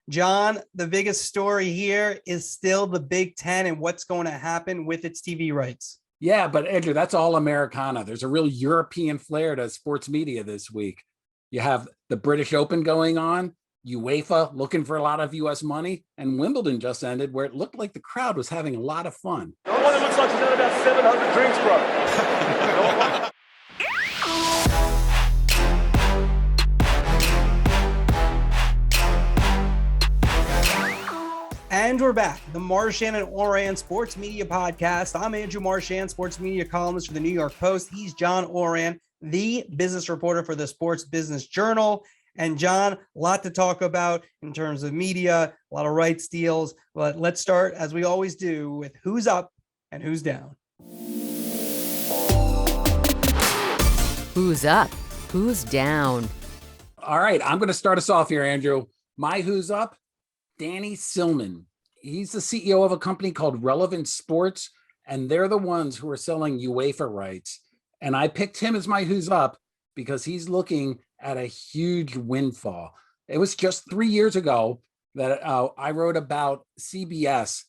John, the biggest story here is still the Big Ten and what's going to happen with its TV rights. Yeah, but Andrew, that's all Americana. There's a real European flair to sports media this week. You have the British Open going on, UEFA looking for a lot of U.S. money, and Wimbledon just ended where it looked like the crowd was having a lot of fun. The one that looks like she's had about 700 drinks, bro. And we're back, the Marchand and Ourand Sports Media Podcast. I'm Andrew Marchand, sports media columnist for the New York Post. He's John Ourand, the business reporter for the Sports Business Journal. And John, a lot to talk about in terms of media, a lot of rights deals. But let's start, as we always do, with who's up and who's down. Who's up? Who's down? All right, I'm going to start us off here, Andrew. My who's up? Danny Silman. He's the CEO of a company called Relevant Sports, and they're the ones who are selling UEFA rights. And I picked him as my who's up because he's looking at a huge windfall. It was just 3 years ago that I wrote about CBS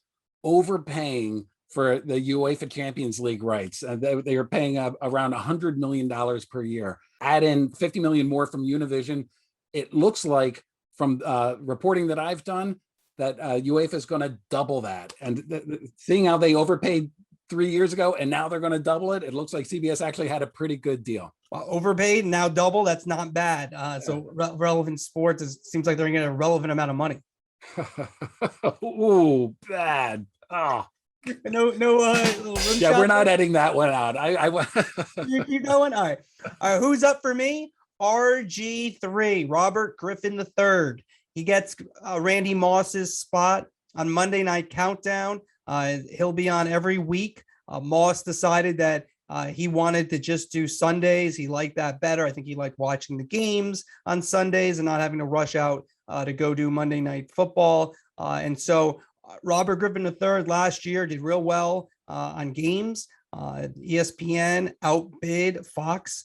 overpaying for the UEFA Champions League rights. They were paying around $100 million per year. Add in $50 million more from Univision. It looks like from reporting that I've done that UEFA is going to double that. And seeing how they overpaid 3 years ago and now they're going to double it, it looks like CBS actually had a pretty good deal. Well, overpaid, now double, that's not bad. So Relevant Sports, seems like they're going to get a relevant amount of money. Ooh, bad. Oh. No. Yeah, we're not editing that one out. You keep going. All right. Who's up for me? RG3, Robert Griffin III. He gets Randy Moss's spot on Monday Night Countdown. He'll be on every week. Moss decided that he wanted to just do Sundays. He liked that better. I think he liked watching the games on Sundays and not having to rush out to go do Monday Night Football. And so Robert Griffin III last year did real well on games. ESPN outbid Fox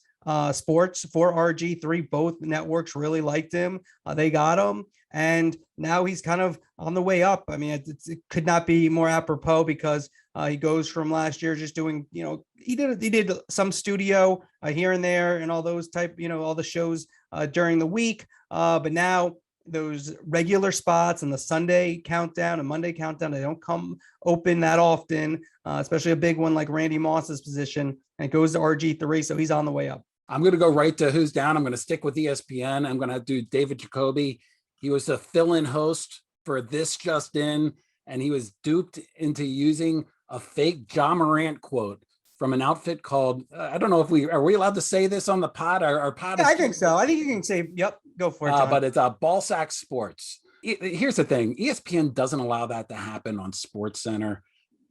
Sports for RG3. Both networks really liked him. They got him, and now he's kind of on the way up. I mean, it could not be more apropos because he goes from last year just doing, he did some studio here and there and all those type, all the shows during the week. But now those regular spots and the Sunday countdown and Monday countdown, they don't come open that often, especially a big one like Randy Moss's position. And it goes to RG3, so he's on the way up. I'm going to go right to who's down. I'm going to stick with ESPN. I'm going to do David JACOBY. He was the fill-in host for This Just In, and he was duped into using a fake John Morant quote from an outfit called, I don't know if are we allowed to say this on the pod? Our pod I think so. I think you can say, yep, go for it, John. But it's Ballsack Sports. Here's the thing. ESPN doesn't allow that to happen on SportsCenter.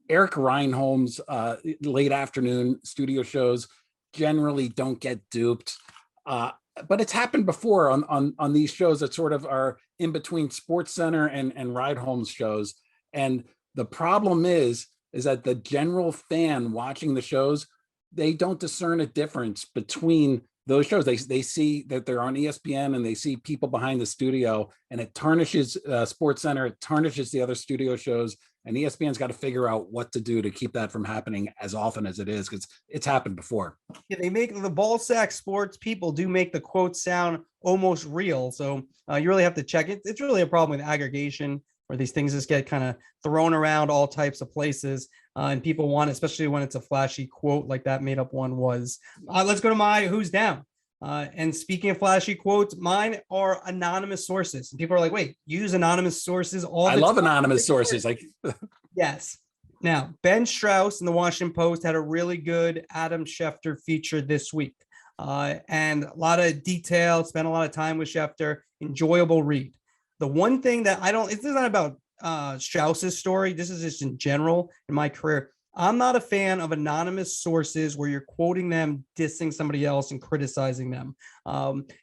Eric Reinholm's late afternoon studio shows generally don't get duped. But it's happened before on these shows that sort of are in between SportsCenter and Reinholm's shows. And the problem is that the general fan watching the shows, they don't discern a difference between those shows. They see that they're on ESPN and they see people behind the studio, and it tarnishes SportsCenter, it tarnishes the other studio shows, and ESPN's got to figure out what to do to keep that from happening as often as it is, because it's happened before. Yeah, they make the Ballsack Sports people do make the quotes sound almost real. So you really have to check it. It's really a problem with aggregation, where these things just get kind of thrown around all types of places. And people want, especially when it's a flashy quote like that made up one was. Let's go to my who's down. And speaking of flashy quotes, mine are anonymous sources. And people are like, wait, use anonymous sources all the time. I love anonymous sources. Yes. Now, Ben Strauss in the Washington Post had a really good Adam Schefter feature this week. And a lot of detail, spent a lot of time with Schefter, enjoyable read. The one thing that it's not about Strauss's story. This is just in general in my career. I'm not a fan of anonymous sources where you're quoting them, dissing somebody else and criticizing them.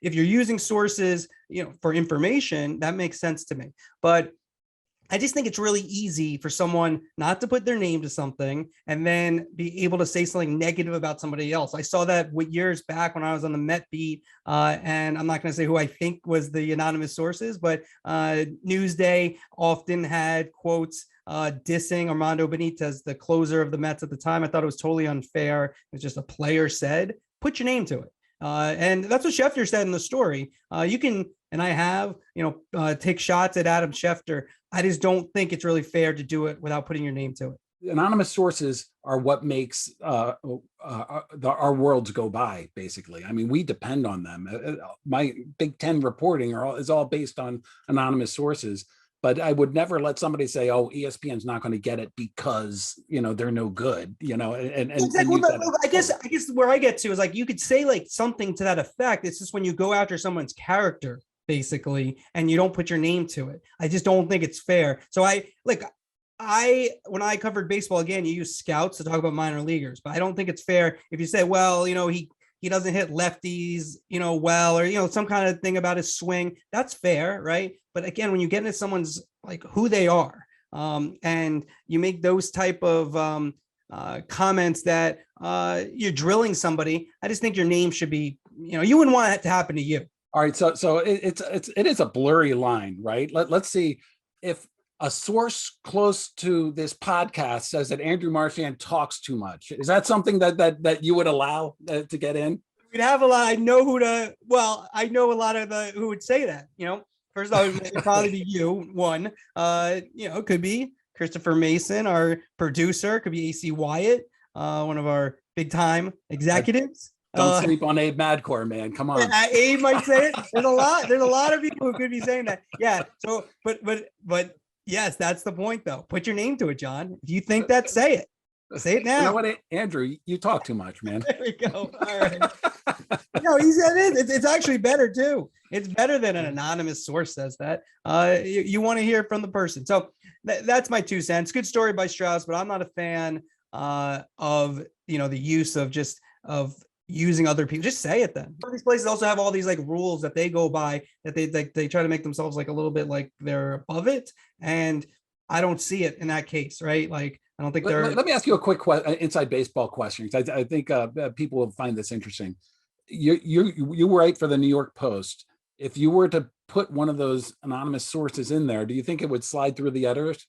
If you're using sources, for information, that makes sense to me. But I just think it's really easy for someone not to put their name to something and then be able to say something negative about somebody else. I saw that years back when I was on the Met beat, and I'm not going to say who I think was the anonymous sources, but Newsday often had quotes dissing Armando Benitez, the closer of the Mets at the time. I thought it was totally unfair. It was just a player said, put your name to it. And that's what Schefter said in the story. You can, and I have, take shots at Adam Schefter. I just don't think it's really fair to do it without putting your name to it. Anonymous sources are what makes our worlds go by, basically. I mean, we depend on them. My Big Ten reporting is all based on anonymous sources. But I would never let somebody say, "Oh, ESPN's not going to get it because they're no good." Exactly. I guess where I get to is like you could say like something to that effect. It's just when you go after someone's character, basically, and you don't put your name to it. I just don't think it's fair. So when I covered baseball, again, you use scouts to talk about minor leaguers, but I don't think it's fair if you say, well, he doesn't hit lefties, well, or, some kind of thing about his swing. That's fair, right? But again, when you get into someone's like who they are, and you make those type of comments that you're drilling somebody, I just think your name should be, you wouldn't want that to happen to you. All right, so it is a blurry line, right? Let's see if a source close to this podcast says that Andrew Marchand talks too much. Is that something that you would allow to get in? We'd have a lot. I know a lot of who would say that. First off, it would probably be you. One, it could be Christopher Mason, our producer. It could be AC Wyatt, one of our big time executives. Don't sleep on Abe Madcore, man. Come on. Abe might say it. There's a lot of people who could be saying that. Yeah. So, but yes, that's the point, though. Put your name to it, John. If you think that, say it. Say it now. You know what, Andrew? You talk too much, man. There we go. All right. No, he said it. It's actually better too. It's better than an anonymous source says that. You want to hear from the person. So that's my 2 cents. Good story by Strauss, but I'm not a fan of the use of using other people. Just say it then. These places also have all these like rules that they go by that they try to make themselves like a little bit like they're above it, and I don't see it in that case, right? Like I don't think they're. Let me ask you a quick inside baseball question, because I think people will find this interesting. You write for the New York Post. If you were to put one of those anonymous sources in there, do you think it would slide through the editors?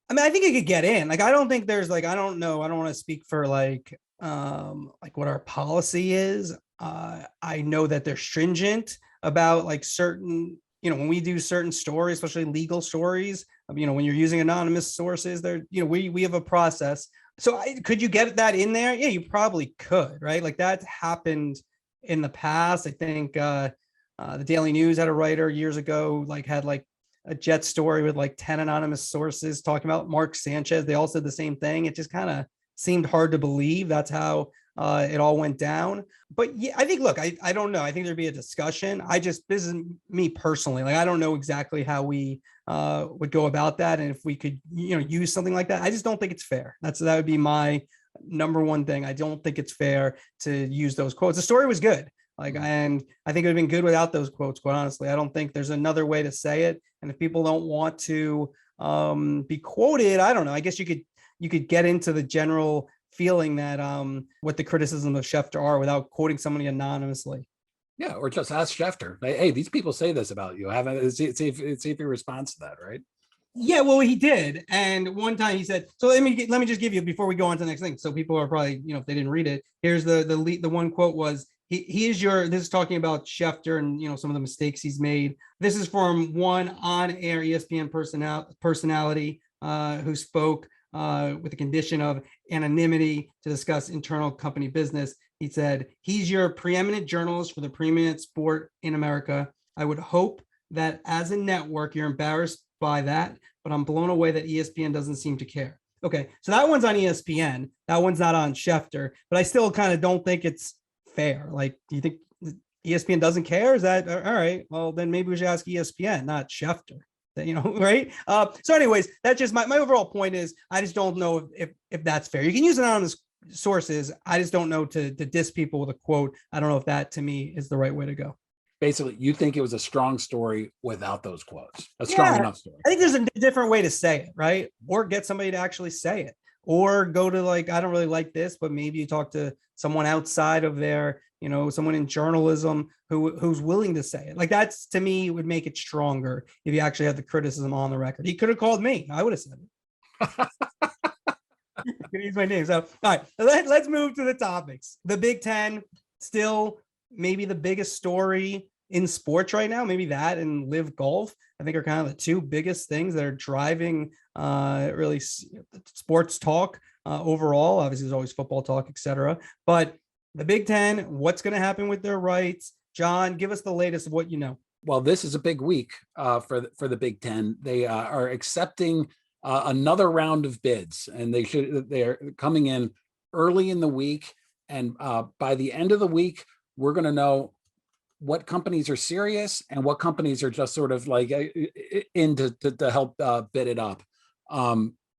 I mean, I think it could get in. Like I don't think there's like I don't know. I don't want to speak for like what our policy is. I know that they're stringent about like certain, when we do certain stories, especially legal stories, when you're using anonymous sources, we have a process. So could you get that in there? Yeah, you probably could, right? Like that happened in the past. I think the Daily News had a writer years ago, like had like a Jet story with like 10 anonymous sources talking about Mark Sanchez. They all said the same thing. It just kind of seemed hard to believe that's how it all went down. But yeah, I think, look, I don't know. I think there'd be a discussion. This is me personally. Like, I don't know exactly how we would go about that. And if we could, use something like that, I just don't think it's fair. That would be my number one thing. I don't think it's fair to use those quotes. The story was good. And I think it would have been good without those quotes, quite honestly. I don't think there's another way to say it. And if people don't want to be quoted, I don't know. I guess you could get into the general feeling that what the criticism of Schefter are without quoting somebody anonymously. Yeah, or just ask Schefter. Hey, these people say this about you. See if he responds to that, right? Yeah, well, he did. And one time he said, so let me just give you, before we go on to the next thing, so people are probably, if they didn't read it, here's the one quote was, this is talking about Schefter and, some of the mistakes he's made. This is from one on-air ESPN personality who spoke with the condition of anonymity to discuss internal company business. He said, he's your preeminent journalist for the preeminent sport in America. I would hope that as a network, you're embarrassed by that, but I'm blown away that ESPN doesn't seem to care. Okay, so that one's on ESPN. That one's not on Schefter, but I still kind of don't think it's fair. Like, do you think ESPN doesn't care? Is that all right? Well, then maybe we should ask ESPN, not Schefter. Right? So anyways, that's just my overall point is I just don't know if that's fair. You can use anonymous sources. I just don't know to diss people with a quote. I don't know if that to me is the right way to go. basically you think it was a strong story without those quotes, a strong enough story. I think there's a different way to say it, right? Or get somebody to actually say it, or go to like, I don't really like this, but maybe you talk to someone outside of there, someone in journalism who's willing to say it. Like that's, to me, would make it stronger if you actually had the criticism on the record. He could have called me. I would have said it. You can use my name. So, all right, let's move to the topics. The Big Ten, still maybe the biggest story in sports right now. Maybe that and Live Golf, I think, are kind of the two biggest things that are driving really sports talk overall. Obviously, there's always football talk, etc. But the Big Ten, what's going to happen with their rights? John, give us the latest of what you know. Well, this is a big week for the Big Ten. They are accepting another round of bids, and they're coming in early in the week. And by the end of the week, we're going to know what companies are serious and what companies are just sort of like in to help bid it up.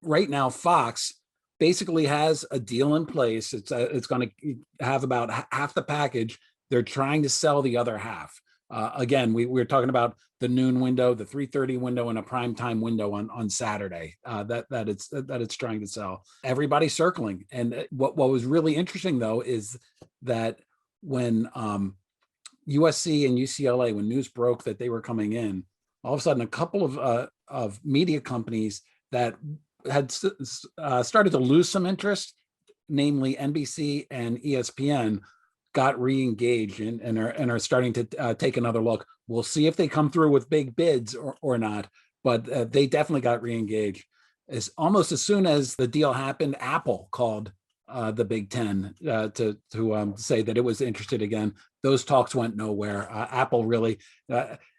Right now, Fox basically has a deal in place. It's going to have about half the package. They're trying to sell the other half. Again, we're talking about the noon window, the 3:30 window, and a primetime window on Saturday that it's trying to sell. Everybody's circling. And what was really interesting, though, is that when USC and UCLA, when news broke that they were coming in, all of a sudden a couple of media companies that had started to lose some interest, namely NBC and ESPN, got re-engaged and are starting to take another look. We'll see if they come through with big bids or not, but they definitely got re-engaged. Almost as soon as the deal happened, Apple called the Big Ten to say that it was interested again. Those talks went nowhere. Apple really,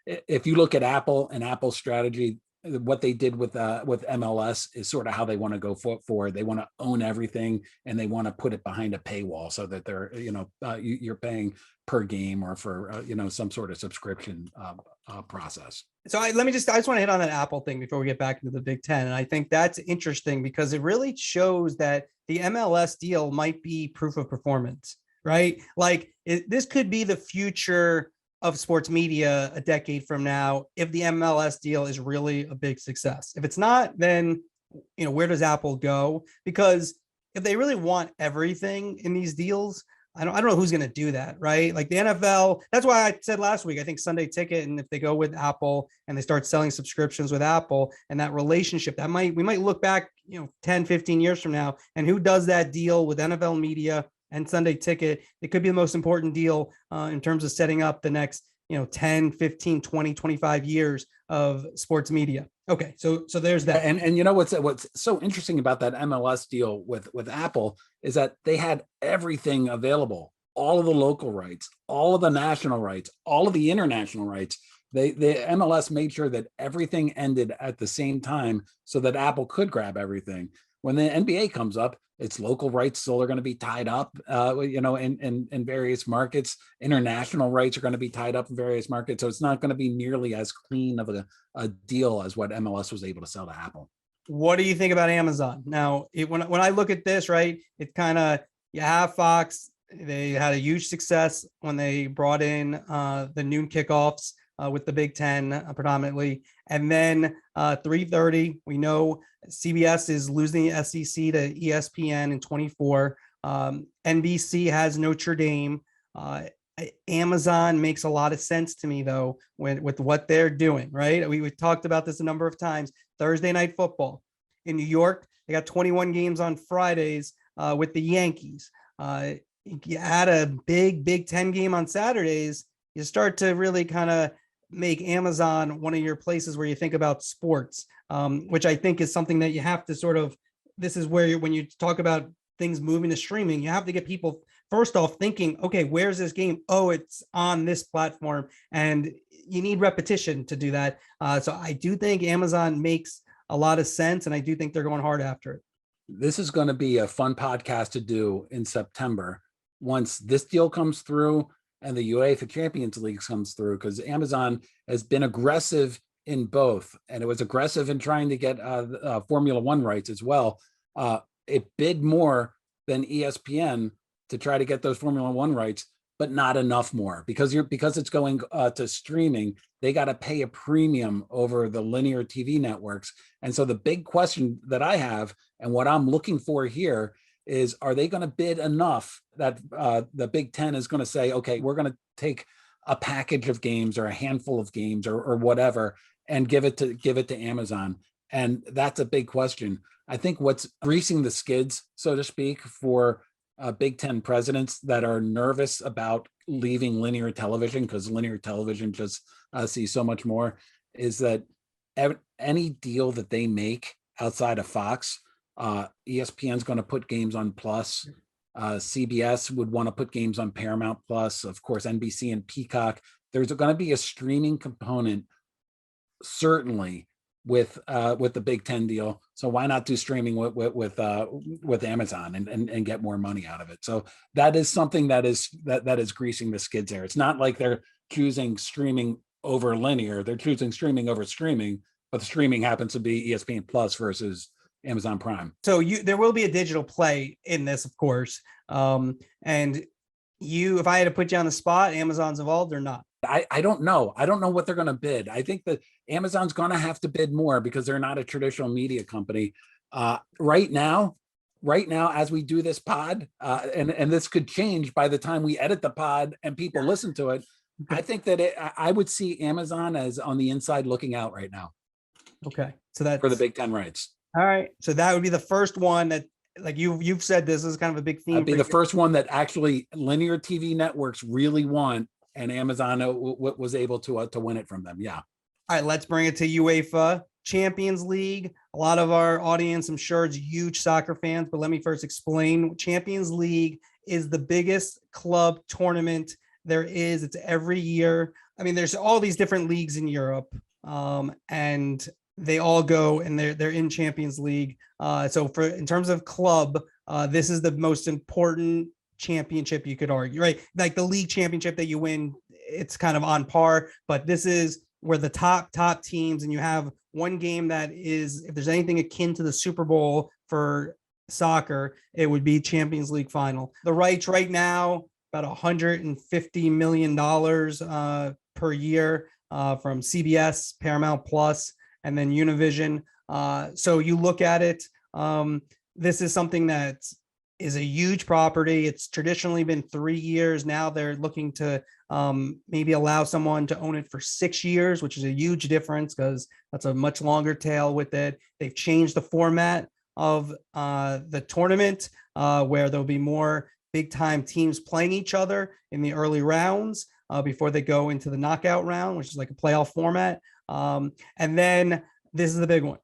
if you look at Apple and Apple's strategy, what they did with MLS is sort of how they want to go forward. They want to own everything, and they want to put it behind a paywall so that they're, you're paying per game or for, some sort of subscription process. So I just want to hit on that Apple thing before we get back into the Big Ten. And I think that's interesting because it really shows that the MLS deal might be proof of performance, right? Like this could be the future of sports media a decade from now if the MLS deal is really a big success. If it's not, then where does Apple go? Because if they really want everything in these deals, I don't know who's going to do that, right? Like the NFL, that's why I said last week, I think Sunday Ticket, and if they go with Apple and they start selling subscriptions with Apple and that relationship, we might look back, 10, 15 years from now, and who does that deal with NFL media and Sunday Ticket? It could be the most important deal in terms of setting up the next, 10, 15, 20, 25 years of sports media. Okay. So there's that. And what's so interesting about that MLS deal with Apple is that they had everything available, all of the local rights, all of the national rights, all of the international rights. The MLS made sure that everything ended at the same time so that Apple could grab everything. When the NBA comes up, its local rights still are going to be tied up, in various markets. International rights are going to be tied up in various markets. So it's not going to be nearly as clean of a deal as what MLS was able to sell to Apple. What do you think about Amazon? Now, when I look at this, right, it's kind of, you have Fox. They had a huge success when they brought in the noon kickoffs with the Big Ten predominantly. And then 3:30, we know CBS is losing the SEC to ESPN in 24. NBC has Notre Dame. Amazon makes a lot of sense to me, though, with what they're doing, right? We talked about this a number of times. Thursday night football in New York, they got 21 games on Fridays with the Yankees. You add a big Big Ten game on Saturdays, you start to really kind of make Amazon one of your places where you think about sports, which I think is something that you have to sort of, this is where when you talk about things moving to streaming, you have to get people first off thinking, okay, where's this game? Oh, it's on this platform, and you need repetition to do that. So I do think Amazon makes a lot of sense, and I do think they're going hard after it. This is going to be a fun podcast to do in September once this deal comes through and the UEFA Champions League comes through, because Amazon has been aggressive in both, and it was aggressive in trying to get Formula One rights as well. It bid more than ESPN to try to get those Formula One rights, but not enough more because it's going to streaming. They got to pay a premium over the linear TV networks. And so the big question that I have and what I'm looking for here is, are they going to bid enough that the Big Ten is going to say, okay, we're going to take a package of games or a handful of games or whatever and give it to Amazon? And that's a big question. I think what's greasing the skids, so to speak, for Big Ten presidents that are nervous about leaving linear television, because linear television just sees so much more, is that any deal that they make outside of Fox, ESPN's going to put games on Plus. CBS would want to put games on Paramount Plus. Of course, NBC and Peacock. There's going to be a streaming component, certainly, with the Big Ten deal. So why not do streaming with Amazon and get more money out of it? So that is something that is greasing the skids there. It's not like they're choosing streaming over linear. They're choosing streaming over streaming, but the streaming happens to be ESPN Plus versus Amazon Prime. So there will be a digital play in this, of course. And if I had to put you on the spot, Amazon's involved or not? I don't know. I don't know what they're going to bid. I think that Amazon's going to have to bid more because they're not a traditional media company. Right now, as we do this pod, and this could change by the time we edit the pod and people listen to it. I think that I would see Amazon as on the inside looking out right now. Okay. So that's for the Big Ten rights. All right. So that would be the first one that, like you've said, this is kind of a big theme. That'd be the first one that actually linear TV networks really want, and Amazon was able to win it from them. Yeah. All right, let's bring it to UEFA Champions League. A lot of our audience, I'm sure, is huge soccer fans, but let me first explain. Champions League is the biggest club tournament there is. It's every year. I mean, there's all these different leagues in Europe, and they all go and they're in Champions League. So in terms of club, this is the most important championship, you could argue, right? Like the league championship that you win, it's kind of on par, but this is where the top teams, and you have one game that is, if there's anything akin to the Super Bowl for soccer, it would be Champions League final. The rights right now, about $150 million per year from CBS, Paramount Plus, and then Univision. So you look at it, this is something that is a huge property. It's traditionally been 3 years. Now they're looking to maybe allow someone to own it for 6 years, which is a huge difference because that's a much longer tail with it. They've changed the format of the tournament where there'll be more big time teams playing each other in the early rounds before they go into the knockout round, which is like a playoff format. And then this is the big one.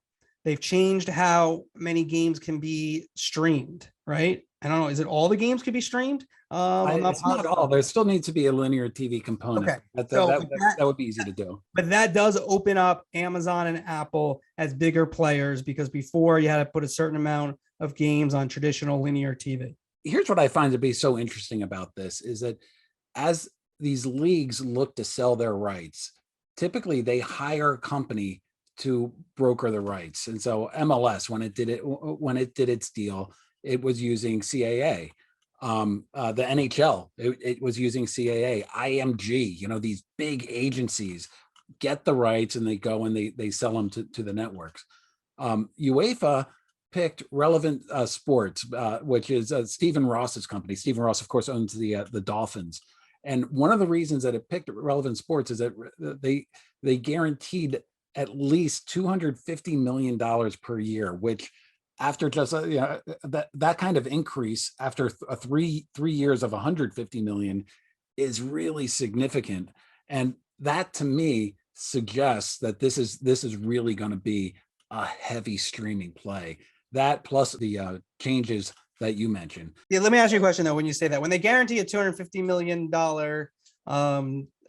They've changed how many games can be streamed, right? I don't know. Is it all the games can be streamed? It's not all. There still needs to be a linear TV component. Okay. That would be easy to do. But that does open up Amazon and Apple as bigger players, because before you had to put a certain amount of games on traditional linear TV. Here's what I find to be so interesting about this is that as these leagues look to sell their rights, typically they hire a company to broker the rights. And so MLS, when it did its deal, it was using CAA. The NHL, it was using CAA. IMG, these big agencies get the rights and they go and they sell them to the networks. UEFA picked Relevant Sports, which is Stephen Ross's company. Stephen Ross, of course, owns the Dolphins. And one of the reasons that it picked Relevant Sports is that they guaranteed at least $250 million per year, which after just that kind of increase after three years of 150 million is really significant. And that to me suggests that this is really going to be a heavy streaming play. That plus the changes that you mentioned. Yeah, let me ask you a question though. When you say that, when they guarantee a $250 million,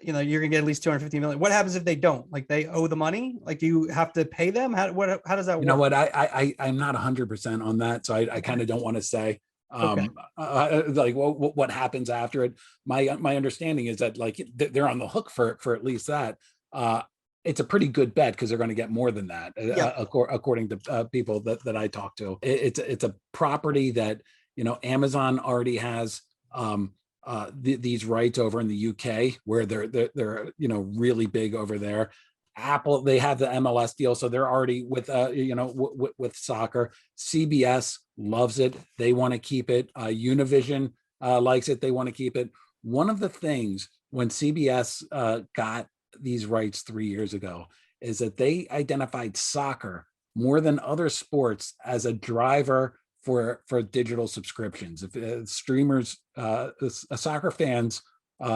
you're gonna get at least 250 million. What happens if they don't? Like they owe the money? Like do you have to pay them? How does that work? You know what? I'm not 100% on that, so I kind of don't want to say. Like what happens after it. My understanding is that like they're on the hook for at least that. It's a pretty good bet because they're going to get more than that, according to people that I talk to. It's a property that Amazon already has. these rights over in the UK, where they're really big over there. Apple, they have the MLS deal, so they're already with with soccer. CBS loves it; they want to keep it. Univision likes it; they want to keep it. One of the things when CBS got these rights 3 years ago is that they identified soccer more than other sports as a driver for digital subscriptions. If streamers, soccer fans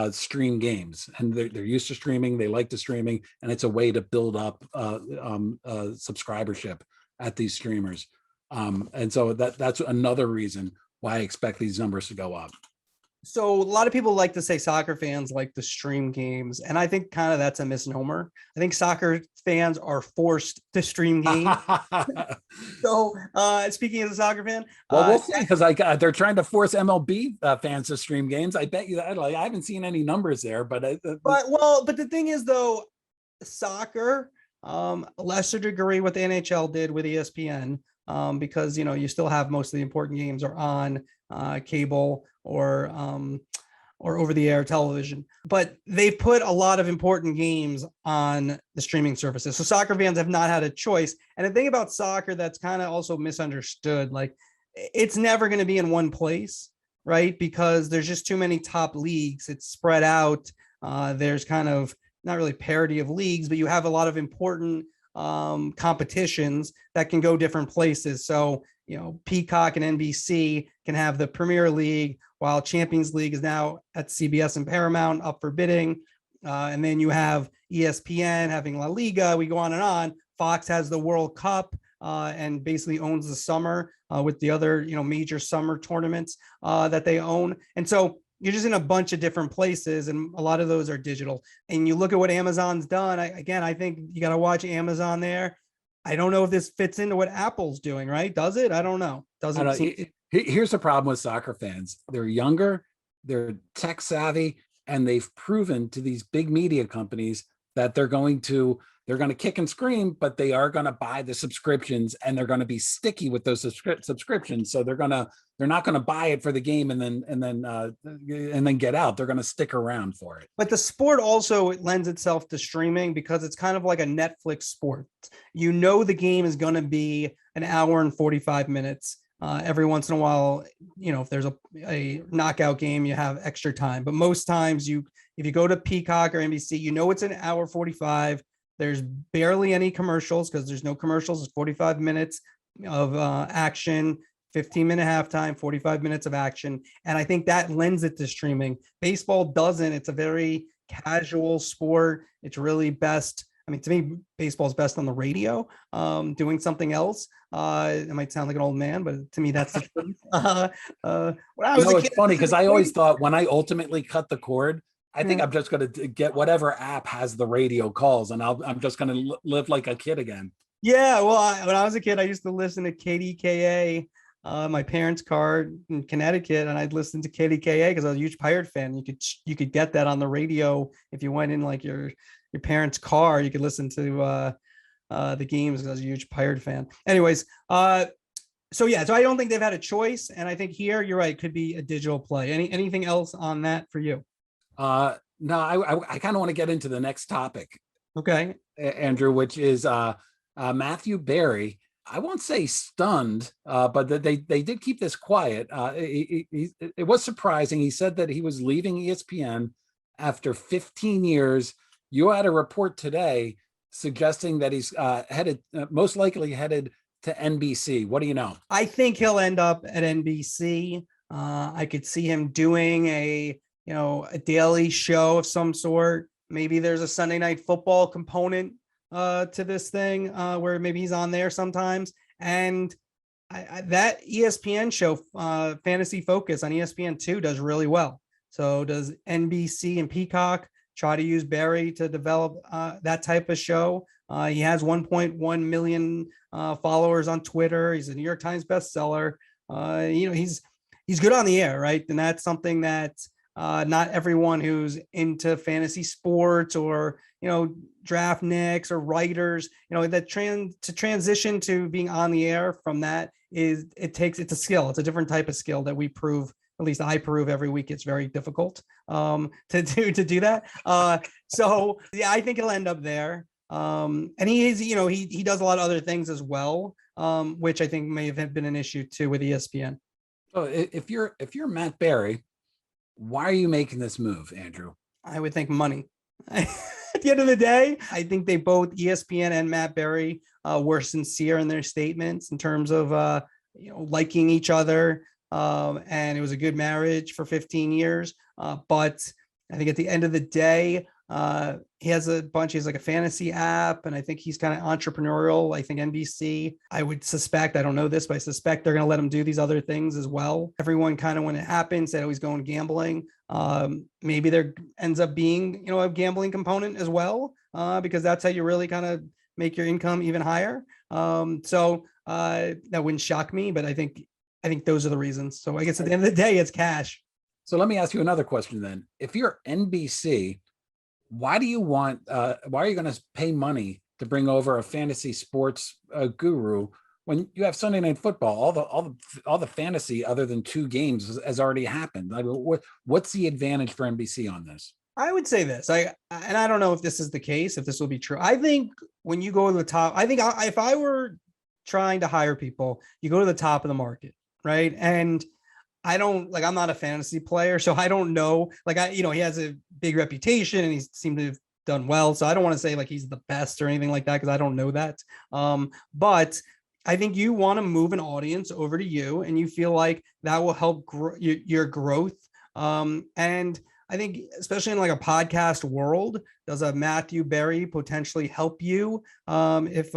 stream games, and they're used to streaming, they like the streaming, and it's a way to build up subscribership at these streamers. And so that's another reason why I expect these numbers to go up. So a lot of people like to say soccer fans like to stream games, and I think kind of that's a misnomer. I think soccer fans are forced to stream games. So speaking as a soccer fan, well, we'll see, because they're trying to force MLB fans to stream games. I bet you that. I haven't seen any numbers there, but the thing is, though, soccer, a lesser degree what the NHL did with ESPN, because you still have most of the important games are on cable or over the air television, but they've put a lot of important games on the streaming services. So soccer fans have not had a choice. And the thing about soccer that's kind of also misunderstood, like it's never going to be in one place, right? Because there's just too many top leagues. It's spread out. There's kind of not really parity of leagues, but you have a lot of important competitions that can go different places. So Peacock and NBC can have the Premier League, while Champions League is now at CBS and Paramount up for bidding. And then you have ESPN having La Liga. We go on and on. Fox has the World Cup and basically owns the summer with the other, major summer tournaments that they own. And so you're just in a bunch of different places, and a lot of those are digital. And you look at what Amazon's done. I think you got to watch Amazon there. I don't know if this fits into what Apple's doing, right? Does it? I don't know. Here's the problem with soccer fans. They're younger, they're tech savvy, and they've proven to these big media companies that they're going to kick and scream, but they are going to buy the subscriptions, and they're going to be sticky with those subscriptions. So they're not going to buy it for the game and then get out. They're going to stick around for it. But the sport also lends itself to streaming because it's kind of like a Netflix sport. The game is going to be an hour and 45 minutes. Every once in a while, if there's a knockout game, you have extra time. But most times if you go to Peacock or NBC, it's an hour 45. There's barely any commercials because there's no commercials. It's 45 minutes of action, 15-minute halftime, 45 minutes of action. And I think that lends it to streaming. Baseball doesn't. It's a very casual sport. It's really best. To me, baseball is best on the radio, doing something else. It might sound like an old man, but to me, that's the truth. It's funny because I always thought when I ultimately cut the cord, I think I'm just going to get whatever app has the radio calls, and I'm just going to live like a kid again. Yeah, well, when I was a kid, I used to listen to KDKA, my parents' car in Connecticut, and I'd listen to KDKA because I was a huge Pirate fan. You could get that on the radio if you went in like your parents' car. You could listen to the games because I was a huge Pirate fan. Anyways, so I don't think they've had a choice, and I think here you're right, could be a digital play. Anything else on that for you? No, I kind of want to get into the next topic. Okay, Andrew, which is Matthew Berry. I won't say stunned, but they did keep this quiet. It was surprising. He said that he was leaving ESPN after 15 years. You had a report today suggesting that he's most likely headed to NBC. What do you know? I think he'll end up at NBC. I could see him doing a daily show of some sort. Maybe there's a Sunday Night Football component to this thing where maybe he's on there sometimes. And that ESPN show, Fantasy Focus on ESPN2, does really well. So does NBC and Peacock try to use Barry to develop that type of show. He has 1.1 million followers on Twitter. He's a New York Times bestseller. He's good on the air, right? And that's something that not everyone who's into fantasy sports or, draft nicks or writers, to transition to being on the air from that it's a skill. It's a different type of skill that we prove At least I prove every week it's very difficult to do that. So yeah, I think he'll end up there. And he is, he does a lot of other things as well, which I think may have been an issue too with ESPN. So if you're Matt Berry, why are you making this move, Andrew? I would think money. At the end of the day, I think they both, ESPN and Matt Berry, were sincere in their statements in terms of liking each other. And it was a good marriage for 15 years. But I think at the end of the day, he has he's like a fantasy app, and I think he's kind of entrepreneurial. I think NBC, I would suspect, I don't know this, but I suspect they're going to let him do these other things as well. Everyone kind of, when it happens, said, oh, he's going gambling. Maybe there ends up being, a gambling component as well, because that's how you really kind of make your income even higher. So that wouldn't shock me, but I think those are the reasons. So I guess at the end of the day, it's cash. So let me ask you another question then. If you're NBC, why are you going to pay money to bring over a fantasy sports guru when you have Sunday Night Football? All the fantasy other than 2 games has already happened. I mean, what's the advantage for NBC on this? I would say this, and I don't know if this is the case, if this will be true. I think when you go to the top, I think if I were trying to hire people, you go to the top of the market, right? And I'm not a fantasy player, so I don't know. He has a big reputation and he seemed to have done well. So I don't want to say like he's the best or anything like that, because I don't know that. But I think you want to move an audience over to you, and you feel like that will help grow your growth. And I think especially in like a podcast world, does a Matthew Berry potentially help you? If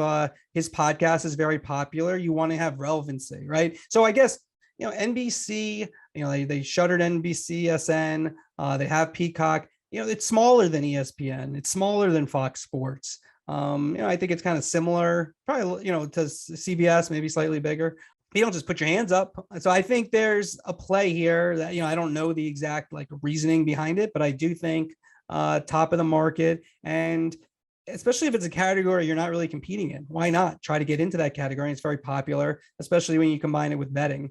his podcast is very popular, you want to have relevancy, right? So I guess, NBC, they shuttered NBCSN. They have Peacock. It's smaller than ESPN. It's smaller than Fox Sports. I think it's kind of similar, probably, to CBS, maybe slightly bigger. You don't just put your hands up. So I think there's a play here that, I don't know the exact reasoning behind it, but I do think top of the market, and especially if it's a category you're not really competing in, why not try to get into that category? It's very popular, especially when you combine it with betting.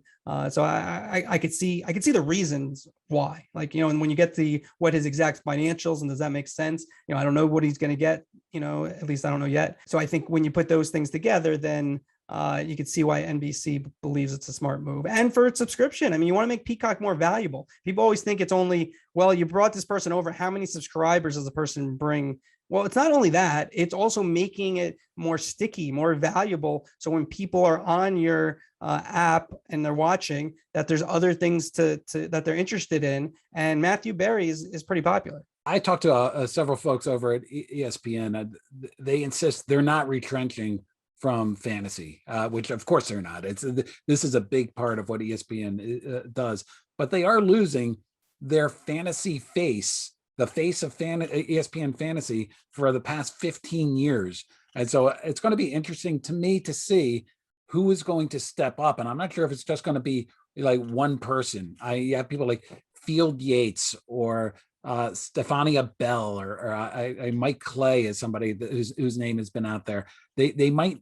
So I could see the reasons why, and when you get to what his exact financials, and does that make sense? I don't know what he's going to get, at least I don't know yet. So I think when you put those things together, then you could see why NBC believes it's a smart move. And for its subscription, you want to make Peacock more valuable. People always think it's only, well, you brought this person over, how many subscribers does the person bring? Well, it's not only that, it's also making it more sticky, more valuable. So when people are on your app and they're watching, that there's other things that they're interested in. And Matthew Berry is pretty popular. I talked to several folks over at ESPN. They insist they're not retrenching from fantasy, which of course they're not. This is a big part of what ESPN does, but they are losing their fantasy face, the face of ESPN fantasy for the past 15 years. And so it's going to be interesting to me to see who is going to step up. And I'm not sure if it's just going to be like one person. You have people like Field Yates or Stefania Bell or Mike Clay is somebody whose name has been out there. They might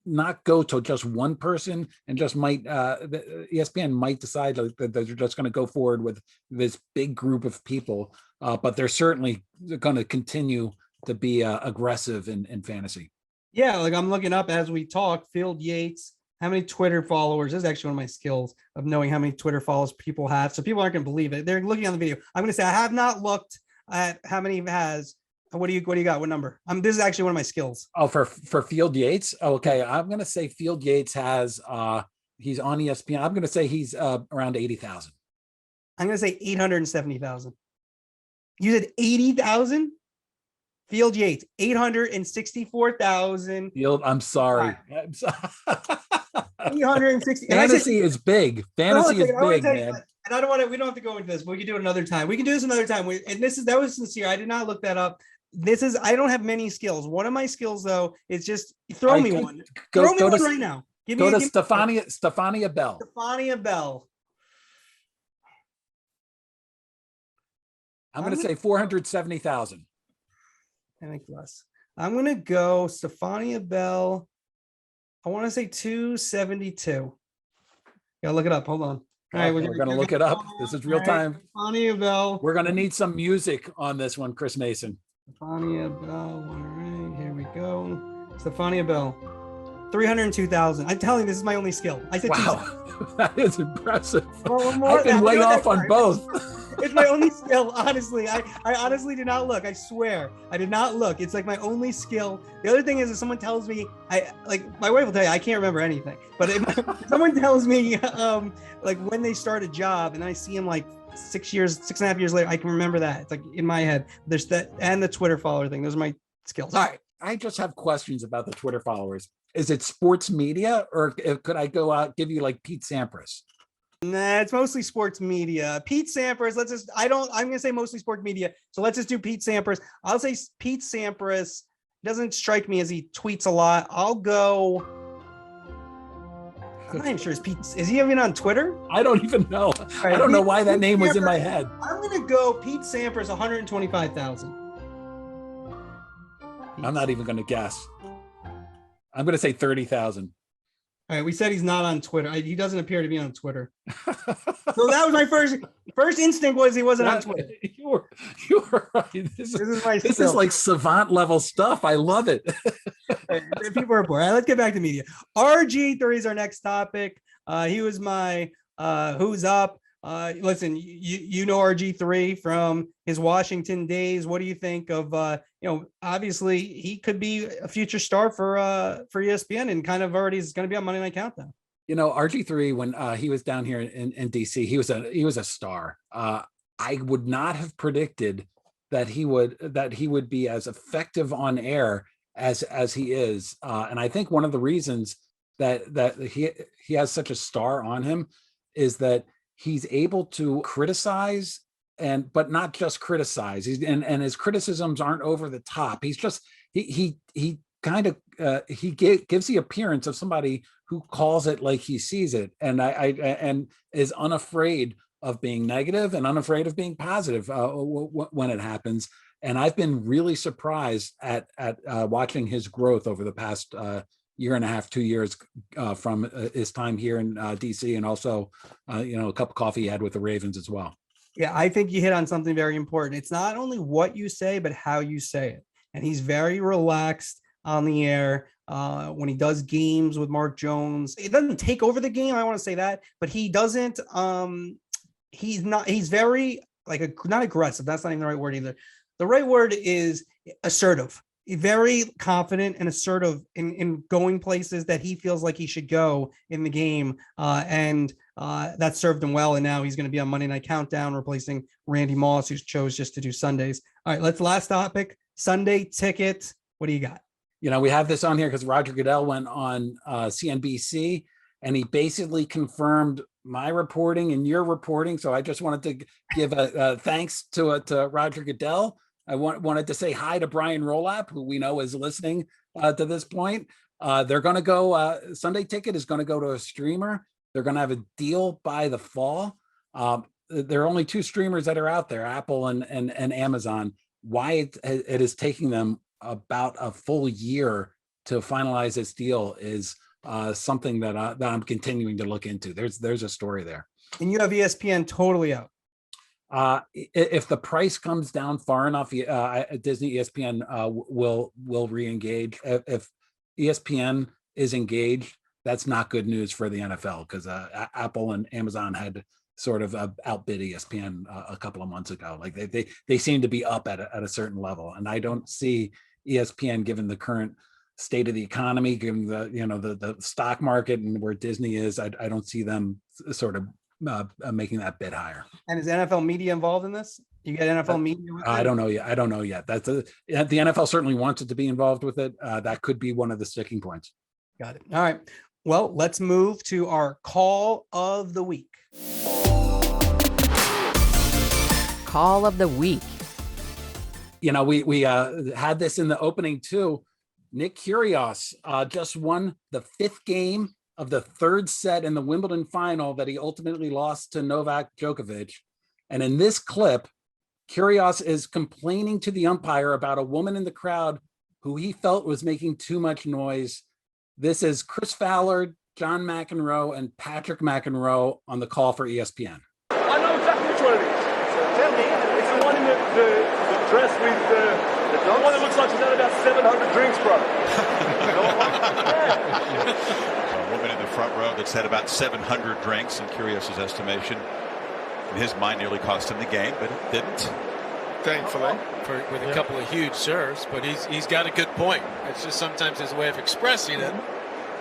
not go to just one person, and just might ESPN might decide that they're just going to go forward with this big group of people, but they're certainly going to continue to be aggressive in fantasy. Yeah, I'm looking up as we talk. Field Yates, how many Twitter followers? This is actually one of my skills of knowing how many Twitter followers people have. So people aren't going to believe it. They're looking on the video. I'm going to say I have not looked at how many he has. What do you got? What number? This is actually one of my skills. Oh, for Field Yates. Okay. I'm going to say Field Yates has, he's on ESPN. I'm going to say he's around 80,000. I'm going to say 870,000. You said 80,000? Field Yates, 864,000. Field, I'm sorry. 860. Fantasy is big. Fantasy is big, man. And I don't want to, we don't have to go into this, but we can do it another time. We can do this another time. That was sincere. I did not look that up. I don't have many skills. One of my skills though is just throw me one. Throw me one right now. Go to Stefania Bell. Stefania Bell. I'm going to say 470,000. I think less. I'm going to go Stefania Bell. I want to say 272. Yeah, look it up. Hold on. All right, we're going to look it up. This is real time. Stephania Bell. We're going to need some music on this one, Chris Mason. Stephania Bell. All right, here we go. Stephania Bell. 302,000. I'm telling you, this is my only skill. I said, wow, that is impressive. Well, I've been way off on both. It's my only skill, honestly. I honestly did not look. I swear, I did not look. It's like my only skill. The other thing is, if someone tells me, my wife will tell you, I can't remember anything. But if someone tells me, like when they start a job, and I see them like 6.5 years later, I can remember that. It's like in my head. There's that, and the Twitter follower thing. Those are my skills. All right. I just have questions about the Twitter followers. Is it sports media, or could I go out give you like Pete Sampras? Nah, it's mostly sports media. Pete Sampras. I'm gonna say mostly sports media. So let's just do Pete Sampras. I'll say Pete Sampras. Doesn't strike me as he tweets a lot. I'll go. I'm not even sure is he even on Twitter? I don't even know. Right, I don't know why that name was in my head. I'm gonna go Pete Sampras, 125,000. I'm not even gonna guess. I'm gonna say 30,000. All right, we said he's not on Twitter. He doesn't appear to be on Twitter. So that was my first instinct was he wasn't on Twitter. You were right. This is like savant level stuff. I love it. People are bored. All right, let's get back to media. RG3 is our next topic. He was my who's up. Listen, you know RG3 from his Washington days. What do you think of obviously he could be a future star for ESPN, and kind of already is going to be on Monday Night Countdown. RG3, when he was down here in DC, he was a star. I would not have predicted that he would be as effective on air as he is. And I think one of the reasons that he has such a star on him is that he's able to criticize, but not just criticize. And his criticisms aren't over the top. He's just he kind of gives the appearance of somebody who calls it like he sees it, and is unafraid of being negative and unafraid of being positive when it happens. And I've been really surprised at watching his growth over the past year and a half, 2 years from his time here in DC, and also, a cup of coffee he had with the Ravens as well. Yeah, I think you hit on something very important. It's not only what you say, but how you say it. And he's very relaxed on the air when he does games with Mark Jones. It doesn't take over the game. I want to say that, but he doesn't. He's very not aggressive. That's not even the right word either. The right word is assertive. Very confident and assertive in going places that he feels like he should go in the game. And that served him well. And now he's going to be on Monday Night Countdown, replacing Randy Moss, who chose just to do Sundays. All right, last topic, Sunday Ticket. What do you got? We have this on here because Roger Goodell went on CNBC, and he basically confirmed my reporting and your reporting. So I just wanted to give a thanks to Roger Goodell. I wanted to say hi to Brian Rolap, who we know is listening to this point. They're going to go, Sunday Ticket is going to go to a streamer. They're going to have a deal by the fall. There are only two streamers that are out there, Apple and Amazon. Why it is taking them about a full year to finalize this deal is something that I'm continuing to look into. There's a story there. And you have ESPN totally out. If the price comes down far enough, Disney ESPN will re-engage. If ESPN is engaged, that's not good news for the NFL, because Apple and Amazon had sort of outbid ESPN a couple of months ago. Like they seem to be up at a certain level, and I don't see ESPN, given the current state of the economy, given the stock market and where Disney is, I don't see them sort of making that bid higher. And is NFL media involved in this? You get NFL media with I don't know yet. That's the NFL certainly wants it to be involved with it. That could be one of the sticking points. Got it. All right. Well, let's move to our call of the week. Call of the week. We had this in the opening too. Nick Kyrgios just won the fifth game of the third set in the Wimbledon final that he ultimately lost to Novak Djokovic. And in this clip, Kyrgios is complaining to the umpire about a woman in the crowd who he felt was making too much noise. This is Chris Fowler John McEnroe and Patrick McEnroe on the call for ESPN. I know exactly which one it is. So tell me. It's the one in the dress with the one that looks like she's had about 700 drinks, bro. A woman in the front row that's had about 700 drinks, in Kyrgios's estimation. In his mind, nearly cost him the game, but it didn't. Thankfully, with a couple of huge serves, but he's got a good point. It's just sometimes his way of expressing it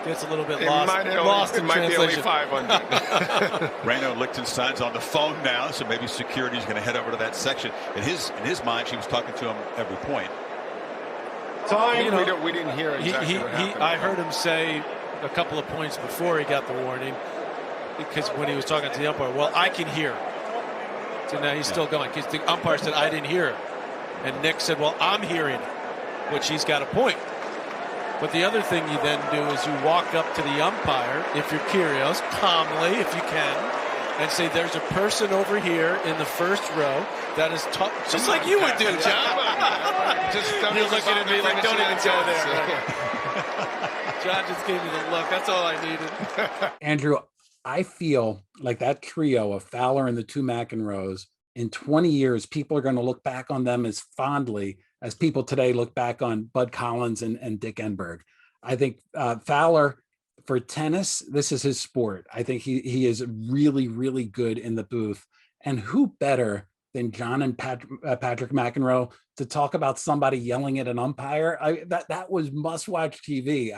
gets a little bit lost in translation. Be only 500. Reno Lichtenstein's on the phone now, so maybe security's going to head over to that section. In his mind, she was talking to him every point. We didn't hear exactly what happened. I heard him say a couple of points before he got the warning, because when he was talking to the umpire, well, I can hear it. So now he's still going, because the umpire said, I didn't hear it. And Nick said, well, I'm hearing it, which he's got a point. But the other thing you then do is you walk up to the umpire, if you're curious, calmly, if you can, and say, there's a person over here in the first row that is just like you would do, John. You're looking at me like, don't even go there. John just gave me the look. That's all I needed. Andrew, I feel like that trio of Fowler and the two McEnroes, in 20 years, people are going to look back on them as fondly as people today look back on Bud Collins and Dick Enberg. I think Fowler, for tennis, this is his sport. I think he is really, really good in the booth. And who better than John and Patrick McEnroe to talk about somebody yelling at an umpire? That was must-watch TV.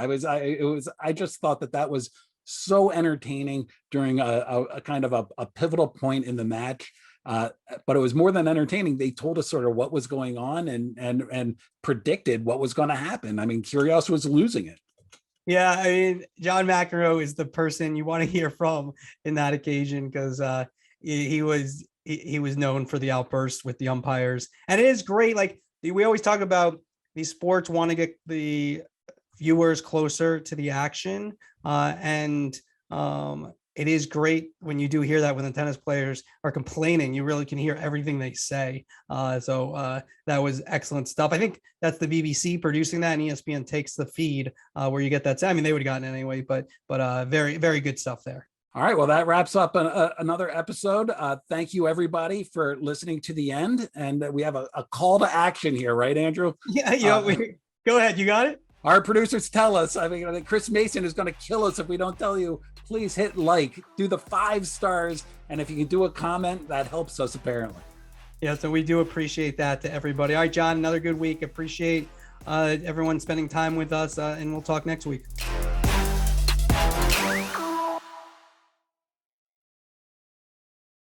I just thought that was so entertaining during a kind of a pivotal point in the match. But it was more than entertaining. They told us sort of what was going on and predicted what was going to happen. I mean, Kyrgios was losing it. Yeah, I mean, John McEnroe is the person you want to hear from in that occasion, because he was known for the outburst with the umpires. And it is great. Like, we always talk about, these sports want to get the viewers closer to the action. It is great when you do hear that, when the tennis players are complaining, you really can hear everything they say. So that was excellent stuff. I think that's the BBC producing that, and ESPN takes the feed where you get that. I mean, they would have gotten it anyway, but very, very good stuff there. All right. Well, that wraps up another episode. Thank you, everybody, for listening to the end. And we have a call to action here, right, Andrew? Yeah. Go ahead. You got it? Our producers tell us. I think Chris Mason is going to kill us if we don't tell you. Please hit like, do the 5 stars. And if you can do a comment, that helps us apparently. Yeah, so we do appreciate that to everybody. All right, John, another good week. Appreciate everyone spending time with us, and we'll talk next week.